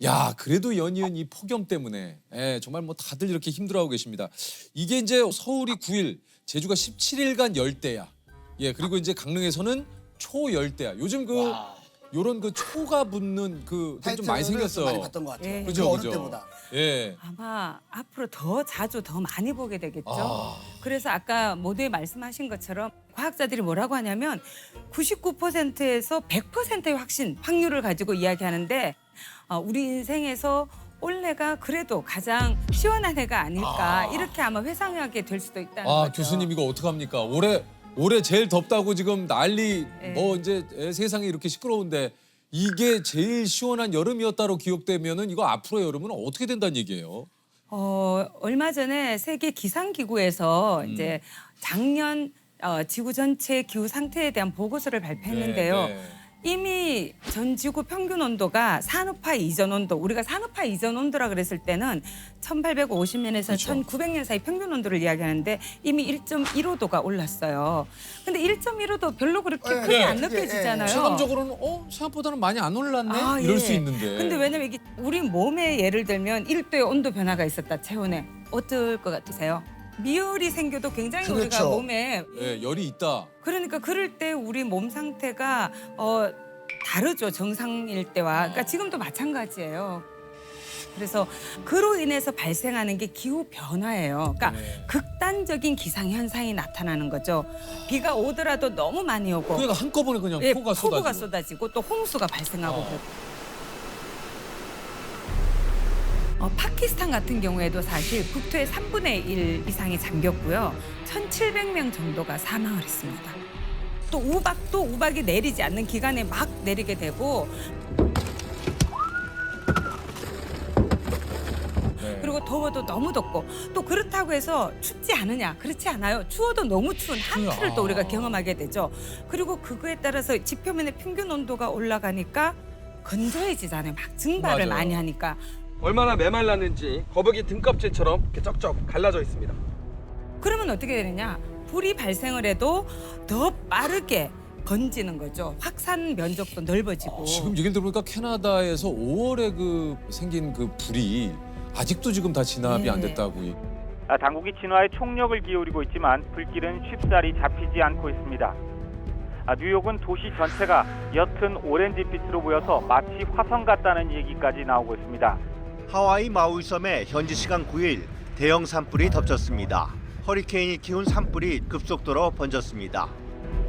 야, 그래도 연이은 이 폭염 때문에 정말 뭐 다들 이렇게 힘들어하고 계십니다. 이게 이제 서울이 9일, 제주가 17일간 열대야. 예, 그리고 이제 강릉에서는 초열대야. 요즘 요런 초가 붙는 좀 많이 생겼어. 많이 봤던 것 같아요. 예. 그죠, 어릴 그죠. 때보다. 예. 아마 앞으로 더 자주 더 많이 보게 되겠죠. 아. 그래서 아까 모두에 말씀하신 것처럼 과학자들이 뭐라고 하냐면 99%에서 100%의 확률을 가지고 이야기하는데 우리 인생에서 올해가 그래도 가장 시원한 해가 아닐까 이렇게 아마 회상하게 될 수도 있다는 거죠. 교수님 이거 어떡합니까? 올해 제일 덥다고 지금 난리 네. 뭐 이제 세상이 이렇게 시끄러운데 이게 제일 시원한 여름이었다로 기억되면은 이거 앞으로의 여름은 어떻게 된다는 얘기예요? 얼마 전에 세계 기상기구에서 이제 작년 지구 전체 기후 상태에 대한 보고서를 발표했는데요. 네. 이미 전 지구 평균 온도가 산업화 이전 온도, 우리가 산업화 이전 온도라 그랬을 때는 1850년에서 그렇죠. 1900년 사이 평균 온도를 이야기하는데 이미 1.15도가 올랐어요. 근데 1.15도 별로 그렇게 크게 네, 안 그게, 느껴지잖아요. 체감적으로는 생각보다는 많이 안 올랐네? 아, 이럴 예. 수 있는데. 근데 왜냐면 이게 우리 몸에 예를 들면 1도의 온도 변화가 있었다, 체온에. 어떨 것 같으세요? 미열이 생겨도 굉장히 우리가 그렇죠. 몸에 예, 열이 있다. 그러니까 그럴 때 우리 몸 상태가 다르죠, 정상일 때와. 그러니까 지금도 마찬가지예요. 그래서 그로 인해서 발생하는 게 기후 변화예요. 그러니까 네. 극단적인 기상 현상이 나타나는 거죠. 비가 오더라도 너무 많이 오고 그러니까 한꺼번에 그냥 예, 폭우가 쏟아지고. 쏟아지고 또 홍수가 발생하고 그래요. 파키스탄 같은 경우에도 사실 국토의 3분의 1 이상이 잠겼고요. 1,700명 정도가 사망을 했습니다. 또 우박이 내리지 않는 기간에 막 내리게 되고 네. 그리고 더워도 너무 덥고 또 그렇다고 해서 춥지 않으냐? 그렇지 않아요. 추워도 너무 추운 한파를 또 우리가 경험하게 되죠. 그리고 그거에 따라서 지표면의 평균 온도가 올라가니까 건조해지잖아요. 막 증발을 맞아요. 많이 하니까. 얼마나 메말랐는지 거북이 등껍질처럼 이렇게 쩍쩍 갈라져 있습니다. 그러면 어떻게 되느냐? 불이 발생을 해도 더 빠르게 번지는 거죠. 확산 면적도 넓어지고. 지금 얘기를 들어보니까 캐나다에서 5월에 생긴 불이 아직도 지금 다 진압이 안 네. 됐다고. 당국이 진화에 총력을 기울이고 있지만 불길은 쉽사리 잡히지 않고 있습니다. 뉴욕은 도시 전체가 옅은 오렌지빛으로 보여서 마치 화성 같다는 얘기까지 나오고 있습니다. 하와이 마우이 섬에 현지 시간 9일 대형 산불이 덮쳤습니다. 허리케인이 키운 산불이 급속도로 번졌습니다.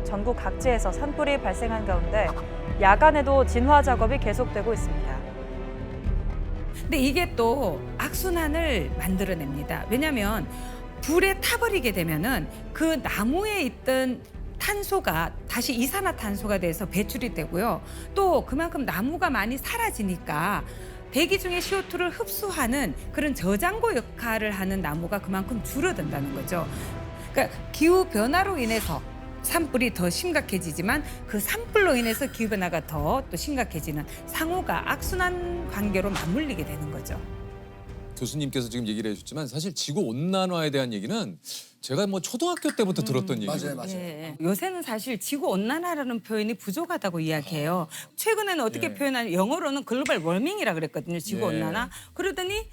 전국 각지에서 산불이 발생한 가운데 야간에도 진화 작업이 계속되고 있습니다. 근데 이게 또 악순환을 만들어냅니다. 왜냐하면 불에 타버리게 되면은 그 나무에 있던 탄소가 다시 이산화탄소가 돼서 배출이 되고요. 또 그만큼 나무가 많이 사라지니까 대기 중에 CO2를 흡수하는 그런 저장고 역할을 하는 나무가 그만큼 줄어든다는 거죠. 그러니까 기후 변화로 인해서 산불이 더 심각해지지만 그 산불로 인해서 기후 변화가 더 또 심각해지는 상호가 악순환 관계로 맞물리게 되는 거죠. 교수님께서 지금 얘기를 해주셨지만 사실 지구 온난화에 대한 얘기는 제가 뭐 초등학교 때부터 들었던 얘기거든요. 맞아요. 예. 요새는 사실 지구 온난화라는 표현이 부족하다고 이야기해요. 최근에는 어떻게 예. 표현하냐? 영어로는 글로벌 워밍이라 그랬거든요. 지구 예. 온난화. 그러더니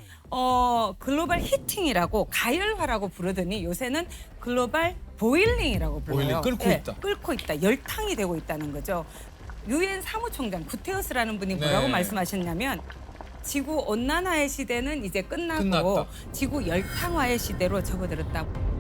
글로벌 히팅이라고 가열화라고 부르더니 요새는 글로벌 보일링이라고 불러요. 보일링, 끓고 있다. 끓고 있다. 열탕이 되고 있다는 거죠. 유엔 사무총장 구테우스라는 분이 뭐라고 네. 말씀하셨냐면 지구 온난화의 시대는 이제 끝나고 끝났다. 지구 열탕화의 시대로 접어들었다고.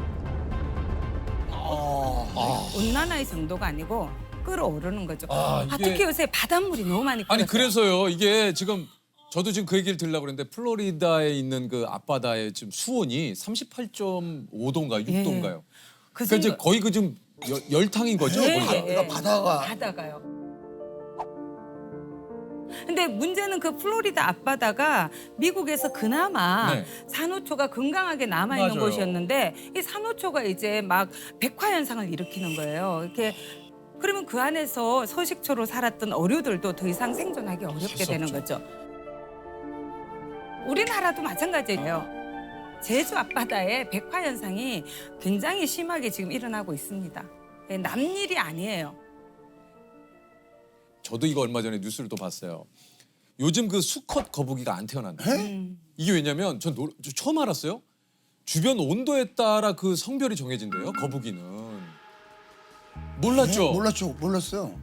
온난화의 정도가 아니고 끓어오르는 거죠. 이게- 특히 요새 바닷물이 너무 많이 끓어요. 아니 그래서요 이게 지금 저도 지금 그 얘기를 들으려고 그랬는데 플로리다에 있는 그 앞바다의 지금 수온이 38.5도인가 6도인가요? 그 그러니까 이제 생각- 거의 좀 열탕인 거죠. 네. 거기가? 그러니까 바다가 바다가요. 근데 문제는 그 플로리다 앞바다가 미국에서 그나마 네. 산호초가 건강하게 남아 있는 맞아요. 곳이었는데 이 산호초가 이제 막 백화 현상을 일으키는 거예요. 이렇게 그러면 그 안에서 서식초로 살았던 어류들도 더 이상 생존하기 어렵게 수 되는 없죠. 거죠. 우리나라도 마찬가지예요. 제주 앞바다에 백화 현상이 굉장히 심하게 지금 일어나고 있습니다. 남일이 아니에요. 저도 이거 얼마 전에 뉴스를 또 봤어요. 요즘 그 수컷 거북이가 안 태어난다. 이게 왜냐면 저 처음 알았어요. 주변 온도에 따라 그 성별이 정해진대요. 거북이는. 몰랐죠? 몰랐어요.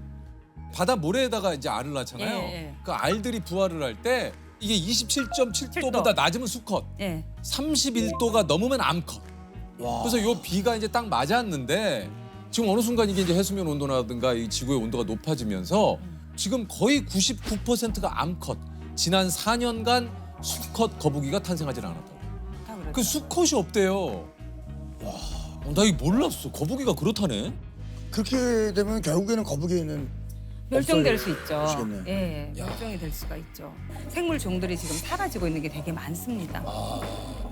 바다 모래에다가 이제 알을 낳잖아요. 예. 그 알들이 부화를 할 때 이게 27.7도보다 낮으면 수컷, 예. 31도가 넘으면 암컷. 그래서 요 비가 이제 딱 맞았는데 지금 어느 순간 이게 이제 해수면 온도라든가 이 지구의 온도가 높아지면서 지금 거의 99%가 암컷. 지난 4년간 수컷 거북이가 탄생하지 않았다고. 다 그렇죠. 그 수컷이 없대요. 와, 나 이거 몰랐어. 거북이가 그렇다네. 그렇게 되면 결국에는 거북이는 멸종될 수 있죠. 없어지겠네요. 예, 멸종이 될 수가 있죠. 생물 종들이 지금 사라지고 있는 게 되게 많습니다.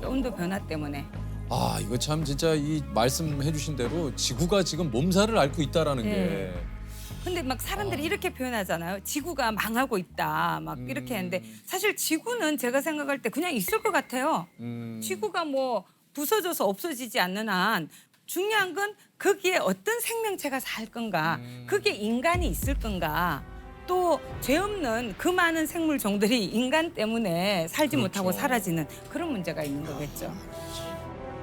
온도 변화 때문에. 아, 이거 참 진짜 이 말씀해 주신 대로 지구가 지금 몸살을 앓고 있다라는 게. 근데 막 사람들이 이렇게 표현하잖아요. 지구가 망하고 있다. 막 이렇게 하는데 사실 지구는 제가 생각할 때 그냥 있을 것 같아요. 지구가 뭐 부서져서 없어지지 않는 한 중요한 건 거기에 어떤 생명체가 살 건가, 그게 인간이 있을 건가, 또 죄 없는 그 많은 생물 종들이 인간 때문에 살지 못하고 사라지는 그런 문제가 있는 거겠죠.